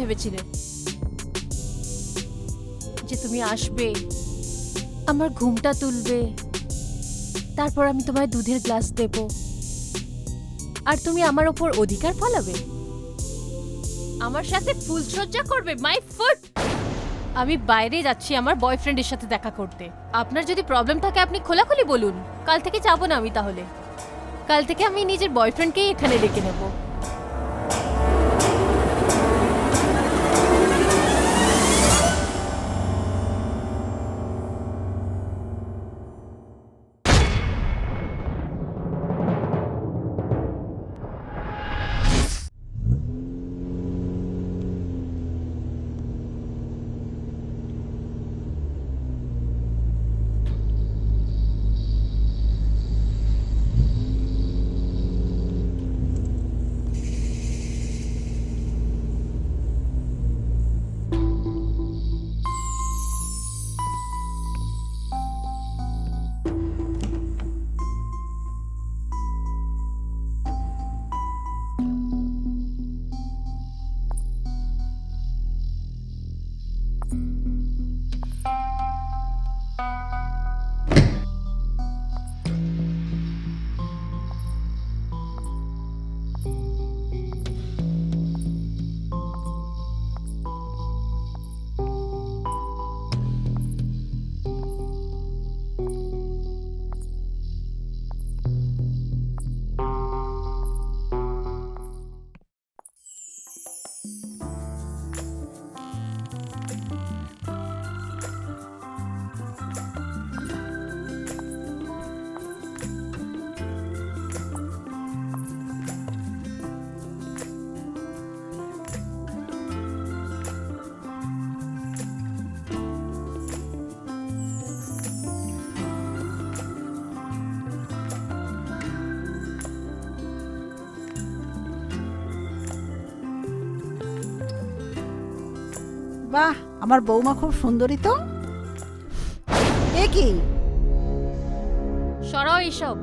ভেবেছিলে যে তুমি আসবে, আমার ঘুমটা তুলবে, তারপর আমি তোমায় দুধের গ্লাস দেব আর তুমি আমার ওপর অধিকার ফলাবে, আমার সাথে ফুলসজ্জা করবে? My foot! আমি বাইরে যাচ্ছি আমার বয়ফ্রেন্ডের সাথে দেখা করতে। আপনার যদি প্রবলেম থাকে আপনি খোলাখুলি বলুন, কাল থেকে যাবো না আমি। তাহলে কাল থেকে আমি নিজের বয়ফ্রেন্ডকেই এখানে ডেকে নেব। বাহ, আমার বৌমা খুব সুন্দরী তো। এ কি? সরাও এইসব।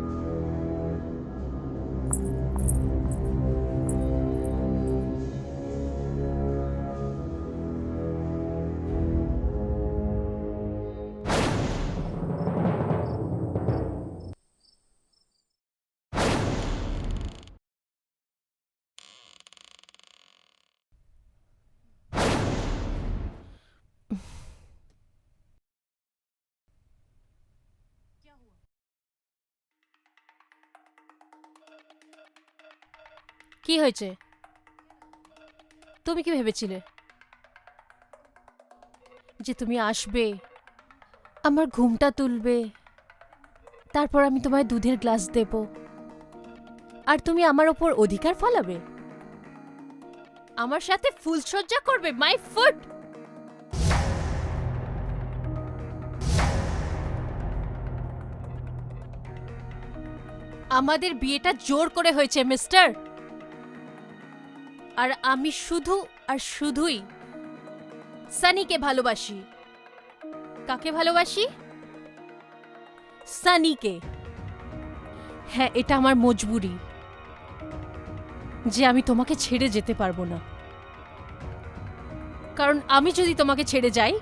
কি হয়েছে? তুমি কি ভেবেছিলে যে তুমি আসবে, আমার ঘুমটা তুলবে, তারপর আমি তোমায় দুধের গ্লাস দেব আর তুমি আমার ওপর অধিকার ফলাবে, আমার সাথে ফুলসজ্জা করবে? My foot! আমাদের বিয়েটা জোর করে হয়েছে মিস্টার, আর আমি শুধু আর শুধুই সানিকে ভালোবাসি। কাকে ভালোবাসি? সানিকে। হ্যাঁ, এটা আমার মজবুরি যে আমি তোমাকে ছেড়ে যেতে পারবো না, কারণ আমি যদি তোমাকে ছেড়ে যাই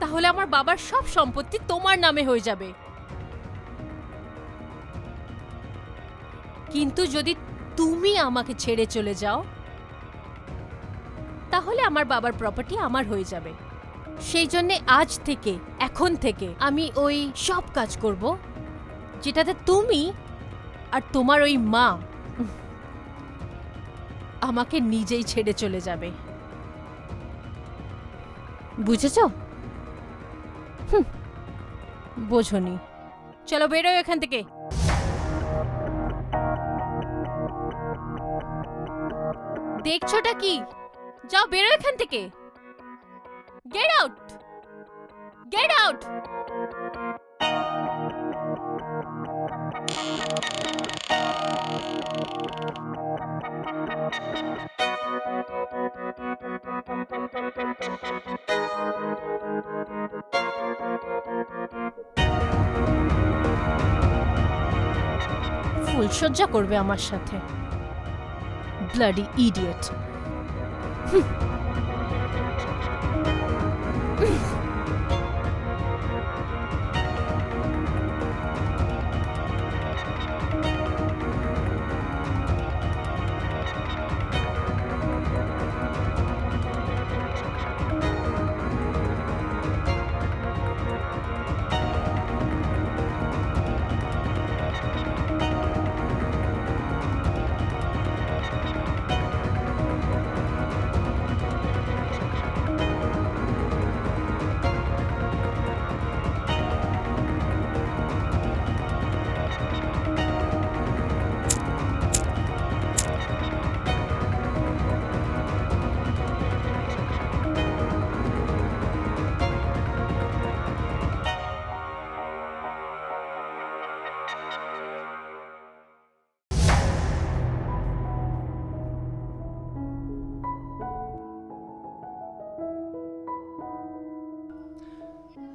তাহলে আমার বাবার সব সম্পত্তি তোমার নামে হয়ে যাবে। কিন্তু যদি তুমি আমাকে ছেড়ে চলে যাও তাহলে আমার বাবার প্রপার্টি আমার হয়ে যাবে। সেই জন্য আজ থেকে, এখন থেকে আমি ওই সব কাজ করব যেটাতে তুমি আর তোমার ওই মা আমাকে নিজেই ছেড়ে চলে যাবে। বুঝেছো? বোঝনি। চলো বেরোয় এখান থেকে। দেখছোটা কি? যাও, বেরো এখান থেকে। Get out! Get out! ফুলসজ্জা করবে আমার সাথে। Bloody idiot!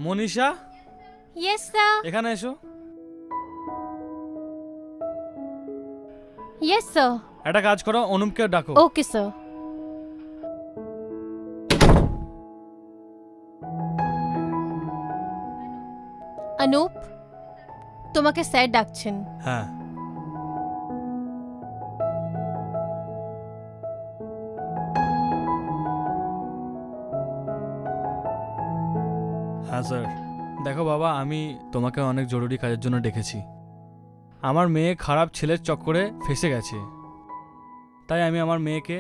Manisha, yes sir. এখানে এসো। Yes sir. একটা কাজ করো, অনুপকে ডাকো। Okay sir. অনুপ, তোমাকে স্যার ডাকছেন। হ্যাঁ। হ্যাঁ স্যার। দেখো বাবা, আমি তোমাকে অনেক জরুরি কাজের জন্য ডেকেছি। আমার মেয়ে খারাপ ছেলের চক্করে ফেঁসে গেছে, তাই আমি আমার মেয়েকে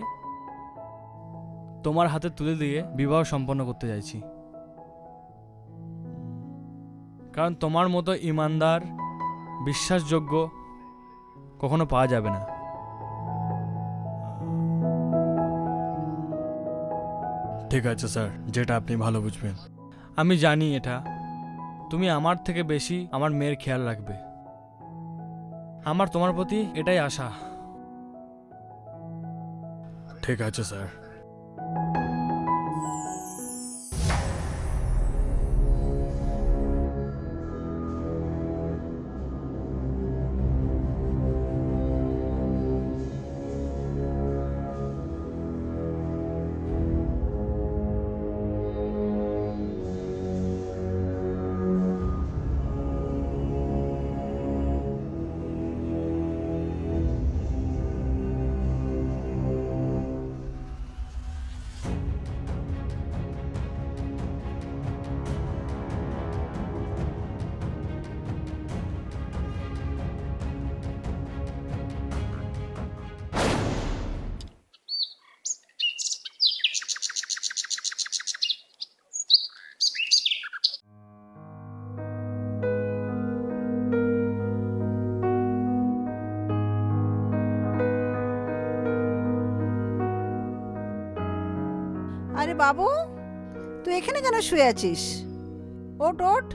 তোমার হাতে তুলে দিয়ে বিবাহ সম্পন্ন করতে চাইছি। কারণ তোমার মতো ইমানদার, বিশ্বাসযোগ্য কখনো পাওয়া যাবে না। ঠিক আছে স্যার, যেটা আপনি ভালো বুঝবেন। আমি জানি এটা তুমি আমার থেকে বেশি আমার মেয়ের খেয়াল রাখবে। আমার তোমার প্রতি এটাই আশা। ঠিক আছে স্যার। আরে বাবু, তুই এখানে কেন শুয়ে আছিস? ওঠ ওঠ।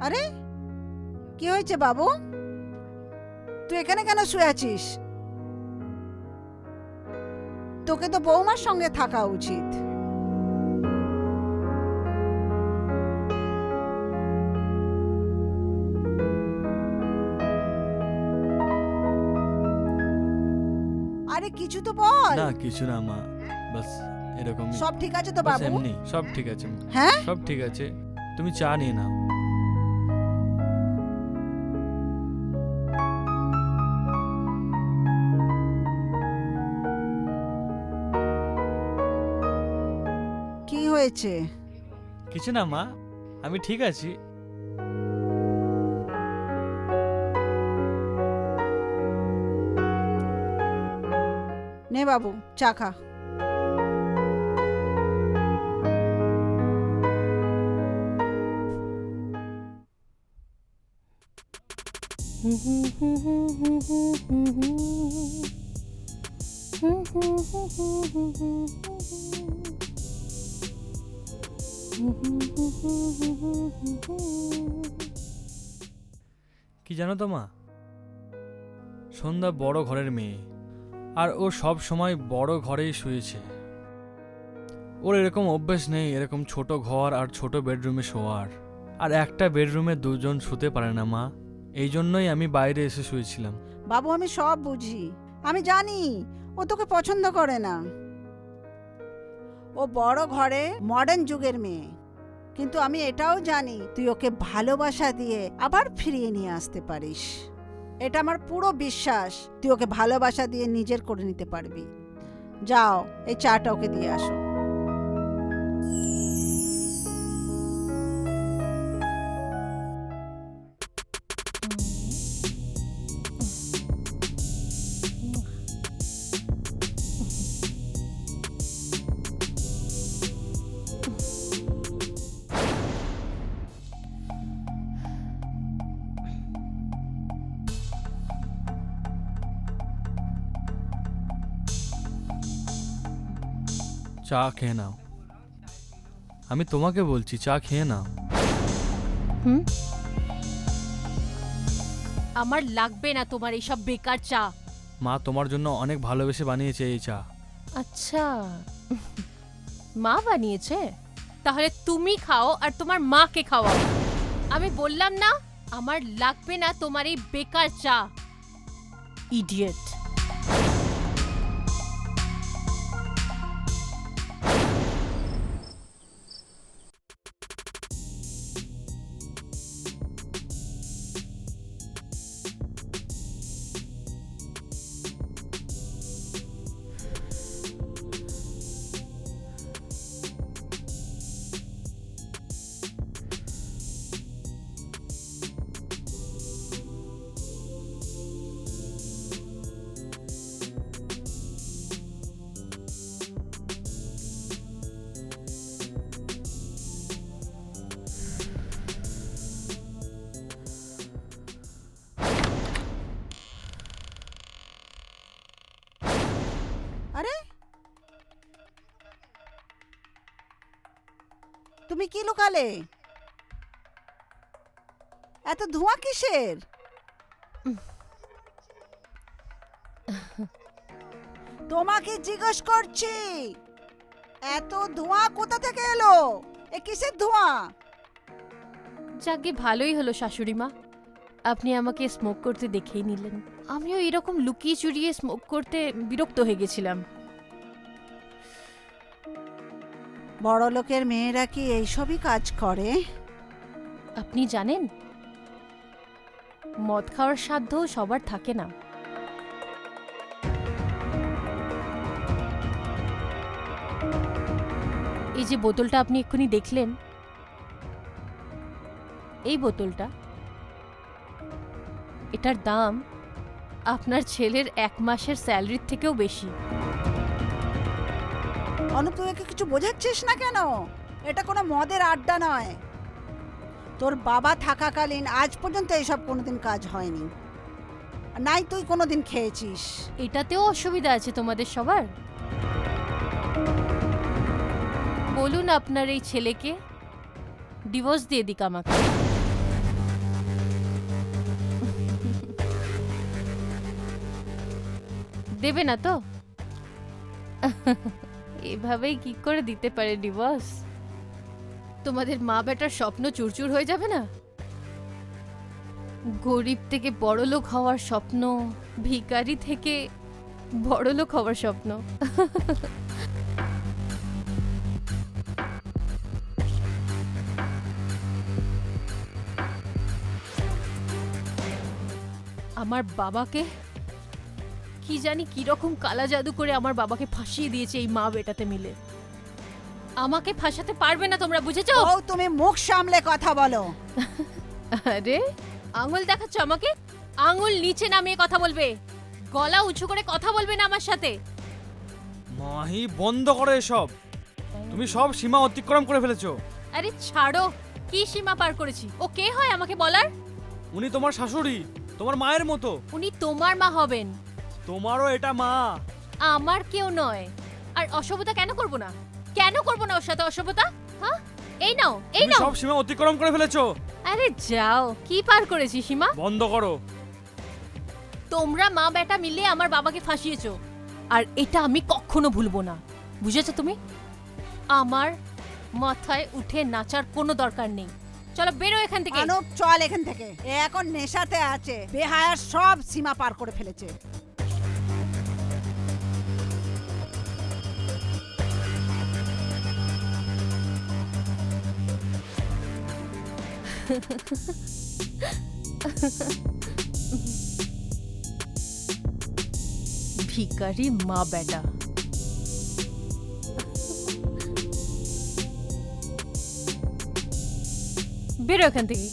আরে কি হয়েছে বাবু? তুই এখানে কেন শুয়ে আছিস? তোকে তো বৌমার সঙ্গে থাকা উচিত। আরে কিছু তো বল। না কিছু না মা, বাস এরকম। সব ঠিক আছে তো বাস বাবু? এমনি, সব ঠিক আছে। হ্যাঁ সব ঠিক আছে, তুমি চা নিয়ে নাও। কি হয়েছে? কিছু না মা, আমি ঠিক আছি। নে বাবু, চা খা। কি জানো তো মা, সন্ধ্যা বড় ঘরের মেয়ে, আর ও সব সময় বড় ঘরেই শুয়েছে। ওর এরকম অভ্যেস নেই এরকম ছোট ঘর আর ছোট বেডরুমে শোয়ার। আর একটা বেডরুমে দুজন শুতে পারে না মা, এই জন্যই আমি বাইরে এসে শুয়েছিলাম। বাবু আমি সব বুঝি, আমি জানি ও তোকে পছন্দ করে না। ও বড় ঘরে মডার্ন যুগের মেয়ে, কিন্তু আমি এটাও জানি তুই ওকে ভালোবাসা দিয়ে আবার ফিরিয়ে নিয়ে আসতে পারিস। এটা আমার পুরো বিশ্বাস তুই ওকে ভালোবাসা দিয়ে নিজের করে নিতে পারবি। যাও, এই চাটা ওকে দিয়ে আসো। চা খেয়ে নাও, আমি তোমাকে বলছি চা খেয়ে নাও। হুম, আমার লাগবে না তোমার এইসব বেকার চা। মা তোমার জন্য অনেক ভালোবেসে বানিয়েছে এই চা। আচ্ছা, মা বানিয়েছে? তাহলে তুমি খাও আর তোমার মাকে খাওয়াও। আমি বললাম না আমার লাগবে না তোমার এই বেকার চা। ইডিয়েট। আরে, তুমি কি লুকালে? এত ধোঁয়া কিসের? তোমাকে জিজ্ঞেস করছি, এত ধোঁয়া কোথা থেকে এলো? এ কিসের ধোঁয়া? যাকে ভালোই হলো শাশুড়ি মা, আপনি আমাকে স্মোক করতে দেখেই নিলেন। আমিও এরকম লুকিয়ে চুরিয়ে স্মোক করতে বিরক্ত হয়ে গেছিলাম। বড় লোকের মেয়েরা কি এইসবই কাজ করে? আপনি জানেন, মদ খাওয়ার সাধ্য সবার থাকে না। এই যে বোতলটা আপনি এক্ষুনি দেখলেন, এই বোতলটা, এটার দাম আপনার ছেলের 1 মাসের স্যালারির থেকেও বেশি। অনুপ, তুই একে কিছু বোঝাচ্ছিস না কেন? এটা কোনো মদের আড্ডা নয়। তোর বাবা থাকাকালীন আজ পর্যন্ত এইসব কোনোদিন কাজ হয়নি, আর নাই তুই কোনোদিন খেয়েছিস। এটাতেও অসুবিধা আছে তোমাদের সবার? বলুন আপনার এই ছেলেকে ডিভোর্স দিয়ে দিক আমাকে। দেবে না তো? এভাবেই কি করে দিতে পারে ডিভোর্স? তোমাদের মা বেটার স্বপ্ন চুরচুর হয়ে যাবে না? গরিব থেকে বড়লোক হওয়ার স্বপ্ন, ভিখারি থেকে বড়লোক হওয়ার স্বপ্ন। আমার বাবাকে কি জানি কিরকম কালা জাদু করে আমার বাবাকে ফাঁসিয়ে দিয়েছে এই মা বেটাতে মিলে। আমাকে ফাঁসাতে পারবে না তোমরা, বুঝেছো? ও, তুমি মুখ সামলে কথা বলো। আরে, আঙুল দেখাচ্ছ আমাকে? আঙুল নিচে নামিয়ে কথা বলবে, গলা উঁচু করে কথা বলবে না আমার সাথে। মাহি, বন্ধ করো এসব। তুমি সব সীমা অতিক্রম করে ফেলেছো। আরে ছাড়ো, কি সীমা পার করেছি? ও কে হয় আমাকে বলার? উনি তোমার শাশুড়ি, তোমার মায়ের মতো। উনি তোমার মা হবেন, তোমারও এটা মা। আমার কেউ নয়। আর অসভ্যতা কেন করব না? কেন করব না ওর সাথে অসভ্যতা? হ্যাঁ, এই নাও, এই তুমি নাও। সব সীমা অতিক্রম করে ফেলেছো। আরে যাও, কি পার করেছি সীমা? বন্ধ করো। তোমরা মা বেটা মিলে আমার বাবাকে ফাঁসিয়েছো, আর এটা আমি কখনো ভুলবো না, বুঝেছো তুমি? আমার মাথায় উঠে নাচার কোনো দরকার নেই। চলো বেরো এখান থেকে। অনুপ, চল এখান থেকে। এ এখন নেশাতে আছে, বেহায়ার সব সীমা পার করে ফেলেছে। ভিখারি মা বেটা। বেরো এখান থেকে।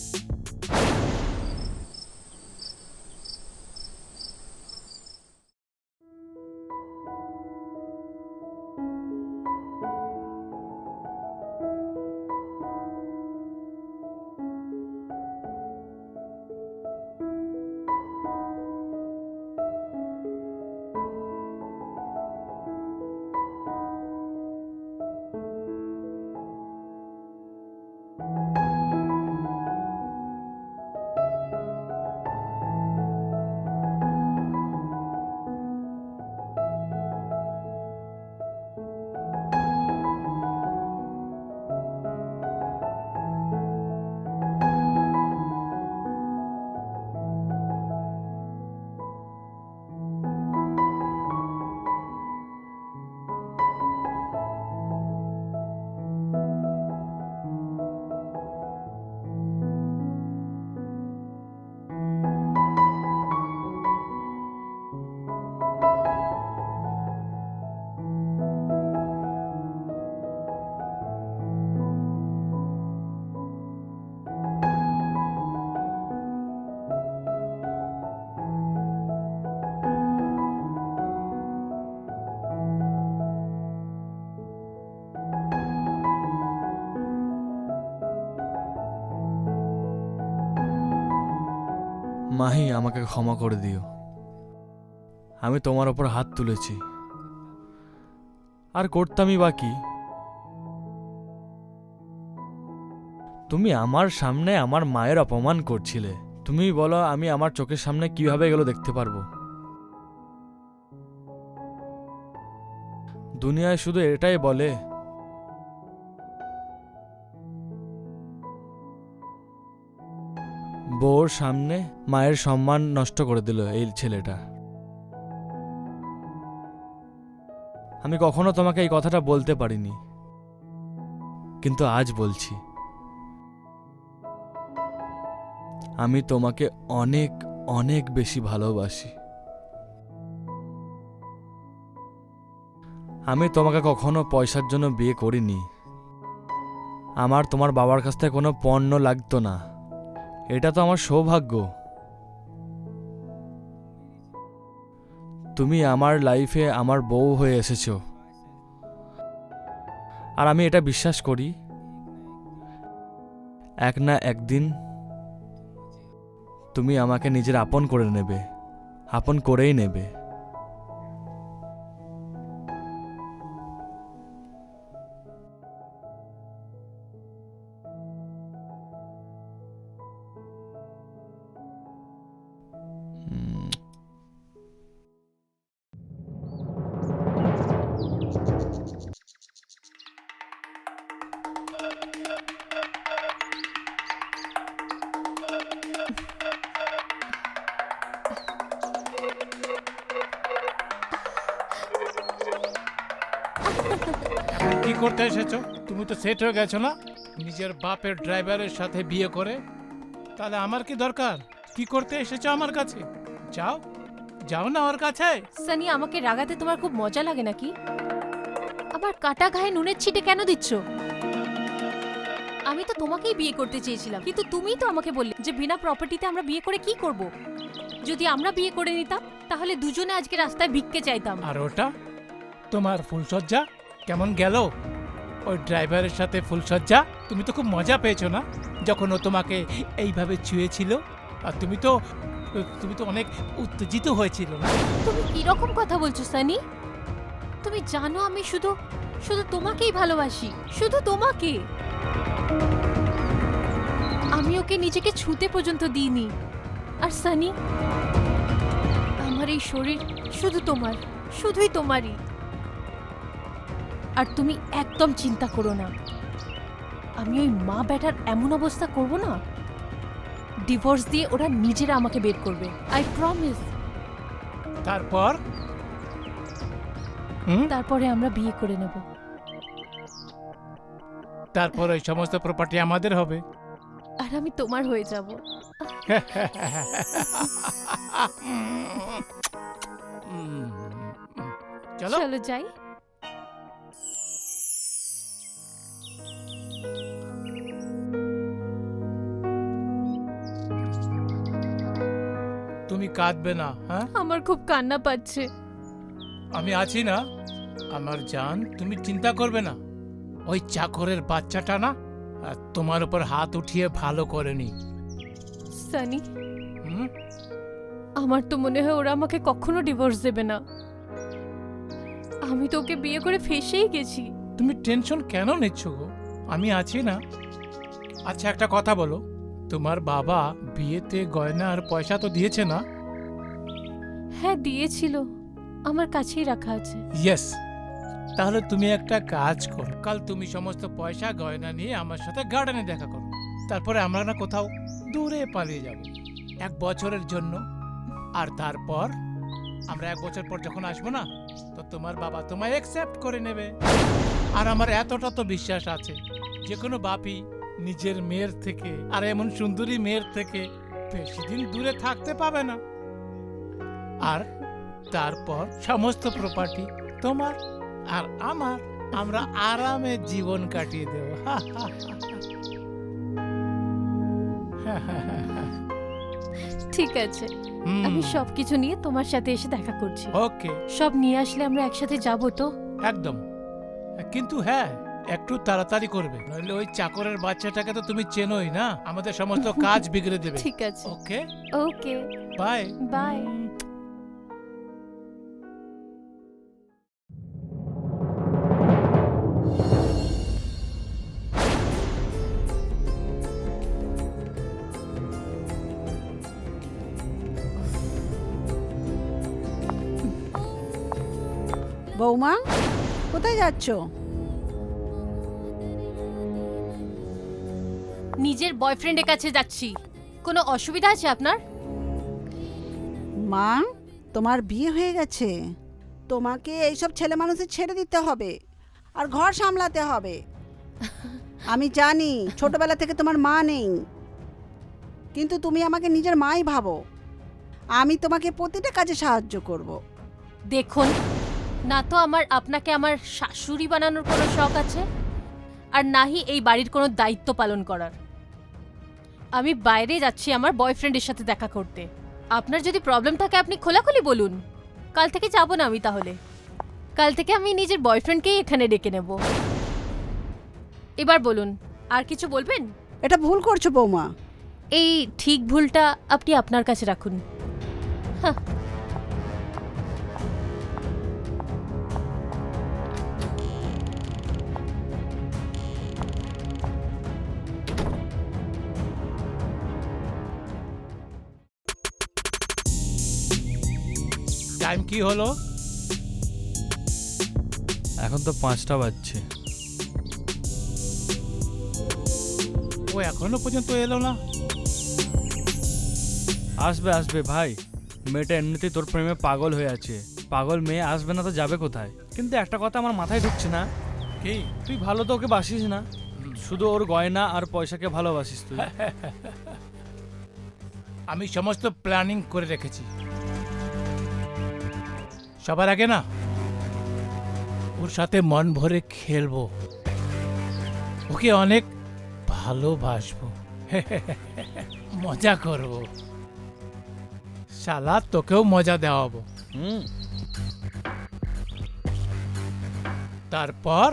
মাহি, আমাকে ক্ষমা করে দিও। আমি তোমার ওপর হাত তুলেছি, আর করতামই বাকি। তুমি আমার সামনে আমার মায়ের অপমান করছিলে। তুমি বলো আমি আমার চোখের সামনে কিভাবে এগুলো দেখতে পারবো? দুনিয়ায় শুধু এটাই বলে, বউর সামনে মায়ের সম্মান নষ্ট করে দিল এই ছেলেটা। আমি কখনো তোমাকে এই কথাটা বলতে পারিনি, কিন্তু আজ বলছি। আমি তোমাকে অনেক অনেক বেশি ভালোবাসি। আমি তোমাকে কখনো পয়সার জন্য বিয়ে করিনি। আমার তোমার বাবার কাছ থেকে কোনো পণ্য লাগতো না। এটা তো আমার সৌভাগ্য। তুমি আমার লাইফে আমার বউ হয়ে এসেছো, আর আমি এটা বিশ্বাস করি এক না একদিন তুমি আমাকে নিজের আপন করে নেবে, আপন করেই নেবে। কি করতে এসেছো? তুমি তো সেট হয়ে গেছো না নিজের বাপের ড্রাইভারের সাথে বিয়ে করে? তাহলে আমার কি দরকার? কি করতে এসেছো আমার কাছে? যাও যাও না ওর কাছে। সানি, আমাকে রাগাতে তোমার খুব মজা লাগে নাকি? আবার কাটা ঘায়ে নুনের ছিটে কেন দিচ্ছ? আমি তো তোমাকেই বিয়ে করতে চেয়েছিলাম, কিন্তু তুমিই তো আমাকে বললে যে বিনা প্রপার্টিতে আমরা বিয়ে করে কি করব। যদি আমরা বিয়ে করে নিতাম তাহলে দুজনে আজকে রাস্তায় ভিক্ষে চাইতাম। আর ওটা তোমার ফুলসজ্জা কেমন গেল? ওই ড্রাইভারের সাথে ফুলসজ্জা তুমি তো খুব মজা পেয়েছো না যখন ও তোমাকে এইভাবে ছুঁয়েছিল? আর তুমি তো অনেক উত্তেজিত হয়েছিল না? তুমি কি রকম কথা বলছো সানি? তুমি জানো আমি শুধু শুধু তোমাকেই ভালোবাসি, শুধু তোমাকে। আমি ওকে নিজেকে ছুঁতে পর্যন্ত দিইনি। আর সানি, আমার এই শরীর শুধু তোমার, শুধুই তোমারই। আর তুমি একদম চিন্তা করো না, আমি ওই মা বেটার এমন অবস্থা করব না, ডিভোর্স দিয়ে ওরা নিজেরা আমাকে বের করবে। I promise. তারপর তারপরে আমরা বিয়ে করে নেব। তারপর ওই সমস্ত প্রপার্টি আমাদের হবে। আর আর আমি তোমার হয়ে যাব। চলো চলো যাই। তুমি কাঁদবে না, হ্যাঁ? আমার খুব কান্না পাচ্ছে। আমি আছি না আমার জান, তুমি চিন্তা করবে না। ওই চাকরের বাচ্চাটা না আর তোমার উপর হাত উঠিয়ে ভালো করেনি। সানি, হুম? আমার তো মনে হয় ওরা আমাকে কখনো ডিভোর্স দেবে না। আমি তো ওকে বিয়ে করে ফেসেই গেছি। তুমি টেনশন কেন নিচ্ছ গো? আমি আছি না। আচ্ছা একটা কথা বলো, তোমার বাবা বিয়েতে গয়না আর পয়সা তো দিয়েছে না? হ্যাঁ দিয়েছিল, আমার কাছেই রাখা আছে। ইয়েস। তাহলে তুমি একটা কাজ করো, কাল তুমি সমস্ত পয়সা গয়না নিয়ে আমার সাথে গার্ডেনে দেখা করো। তারপরে আমরা না কোথাও দূরে পালিয়ে যাব 1 বছরের জন্য। আর তারপর আমরা 1 বছর পর যখন আসবো না, তো তোমার বাবা তোমায় অ্যাকসেপ্ট করে নেবে। আর আমার এতটা তো বিশ্বাস আছে, যে কোনো বাপই নিজের মেয়ের থেকে, আর এমন সুন্দরী মেয়ের থেকে বেশি দিন দূরে থাকতে পাবে না। আর তারপর সমস্ত প্রপার্টি তোমার আর আমার, আমরা আরামে জীবন কাটিয়ে দেব। ঠিক আছে, আমি সবকিছু নিয়ে তোমার সাথে এসে দেখা করছি। ওকে, সব নিয়ে আসলে আমরা একসাথে যাব তো? একদম। কিন্তু হ্যাঁ, একটু তাড়াতাড়ি করবে, নইলে ওই চাকরের বাচ্চাটাকে তো তুমি চেনোই না, আমাদের সমস্ত কাজ বিগড়ে দেবে। ঠিক আছে। ওকে, ওকে, বাই বাই। বৌমা, কোথায় যাচ্ছ? নিজের বয়ফ্রেন্ডের কাছে যাচ্ছি। কোনো অসুবিধা আছে আপনার? মা, তোমার বিয়ে হয়ে গেছে, তোমাকে এইসব ছেলে মানুষের ছেড়ে দিতে হবে আর ঘর সামলাতে হবে। আমি জানি ছোটবেলা থেকে তোমার মা নেই, কিন্তু তুমি আমাকে নিজের মাই ভাবো। আমি তোমাকে প্রতিটা কাজে সাহায্য করব। দেখুন, না তো আমার আপনাকে আমার শাশুড়ি বানানোর কোনো শখ আছে, আর নাহি এই বাড়ির কোনো দায়িত্ব পালন করার। আমি বাইরে যাচ্ছি আমার বয়ফ্রেন্ডের সাথে দেখা করতে। আপনার যদি প্রবলেম থাকে আপনি খোলাখুলি বলুন। কাল থেকে যাব না আমি তাহলে। কাল থেকে আমি নিজের বয়ফ্রেন্ডকেই এখানে ডেকে নেব। এবার বলুন, আর কিছু বলবেন? এটা ভুল করছো বৌমা। এই ঠিক ভুলটা আপনি আপনার কাছে রাখুন। হ্যাঁ। টাইম কি হলো? এখন তো 5টা বাজছে। ও এখনো পর্যন্ত এলো না। আসবে আসবে ভাই, মেয়েটা এমনিতেই তোর প্রেমে পাগল হয়ে আছে। পাগল মেয়ে আসবে না তো যাবে কোথায়? কিন্তু একটা কথা আমার মাথায় ঢুকছে না, কি? তুই ভালো তো ওকে বাসিস না, শুধু ওর গয়না আর পয়সাকে ভালোবাসিস তুই। আমি সমস্ত প্ল্যানিং করে রেখেছি। সবার আগে না ওর সাথে মন ভরে খেলবো, ওকে অনেক ভালোবাসবো, মজা করব, শালা তোকেও মজা দেওয়াবো। হুম, তারপর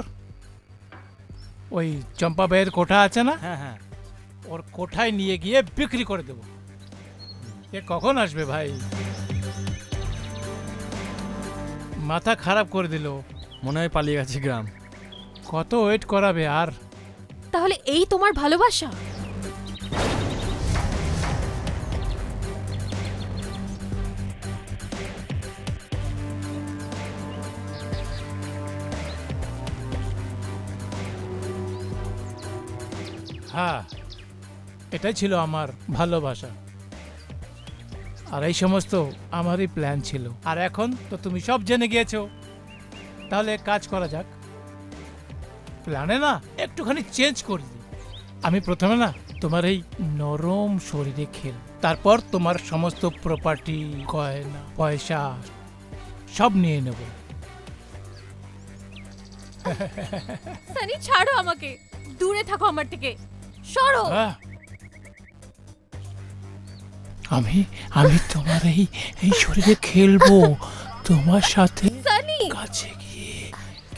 ওই চম্পা ভাইয়ের কোঠা আছে না, হ্যাঁ হ্যাঁ, ওর কোঠায় নিয়ে গিয়ে বিক্রি করে দেবো। এ কখন আসবে ভাই? মাথা খারাপ করে দিল। মনে হয় পালিয়ে গেছে গ্রাম। কত ওয়েট করাবে আর? তাহলে এই তোমার ভালোবাসা? হ্যাঁ, এটাই ছিল আমার ভালোবাসা, আর এই সমস্ত আমারই প্ল্যান ছিল। আর এখন তো তুমি সব জেনে গিয়েছো, তাহলে এক কাজ করা যাক, প্ল্যানে না একটুখানি চেঞ্জ করে দিই। আমি প্রথমে না তোমার এই নরম শরীরে খেল, তারপর তোমার সমস্ত প্রপার্টি, গয়না, পয়সা সব নিয়ে নেব। সানি ছাড়ো আমাকে, দূরে থাকো আমার থেকে, সরো। আহ! আমি আমি তোমার এই শরীরে খেলবো, তোমার সাথে সানি কাছে গিয়ে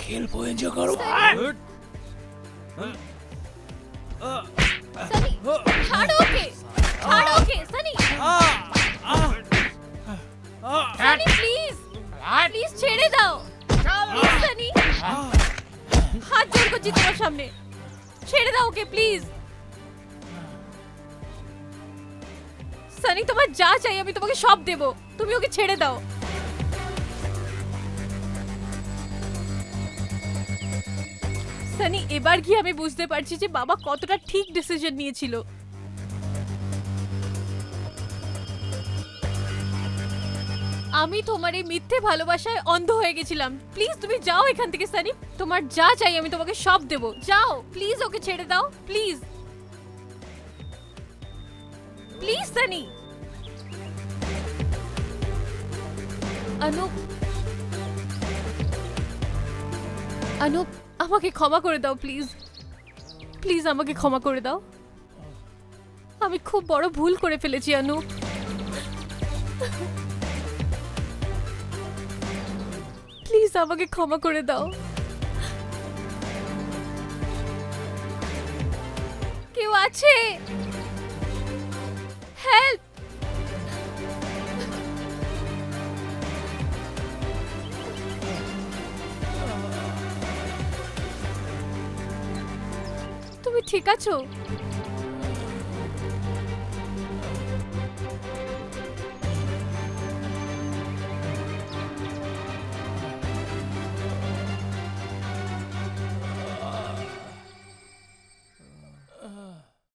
খেলবো, এনজয় করবো। সানি ছাড়ো ওকে, ছাড়ো ওকে সানি, সানি প্লিজ, প্লিজ ছেড়ে দাও প্লিজ সানি, হাত জোর করছি তোমার সামনে, ছেড়ে দাও ওকে প্লিজ। সানি তোমার যা চাই আমি তোমাকে সব দেব, তুমি ওকে ছেড়ে দাও। সানি এবার কি আমি বুঝতে পারছি যে বাবা কতটা ঠিক ডিসিশন নিয়েছিল। আমি তোমার এই মিথ্যে ভালোবাসায় অন্ধ হয়ে গেছিলাম। প্লিজ তুমি যাও এখান থেকে সানি, তোমার যা চাই আমি তোমাকে সব দেব, যাও প্লিজ, ওকে ছেড়ে দাও প্লিজ, প্লিজ সানি। অনুপ, অনুপ আমাকে ক্ষমা করে দাও প্লিজ, প্লিজ আমাকে ক্ষমা করে দাও, আমি খুব বড় ভুল করে ফেলেছি অনুপ। প্লিজ আমাকে ক্ষমা করে দাও। কেউ আছে? হেল্প! তুমি ঠিক আছো?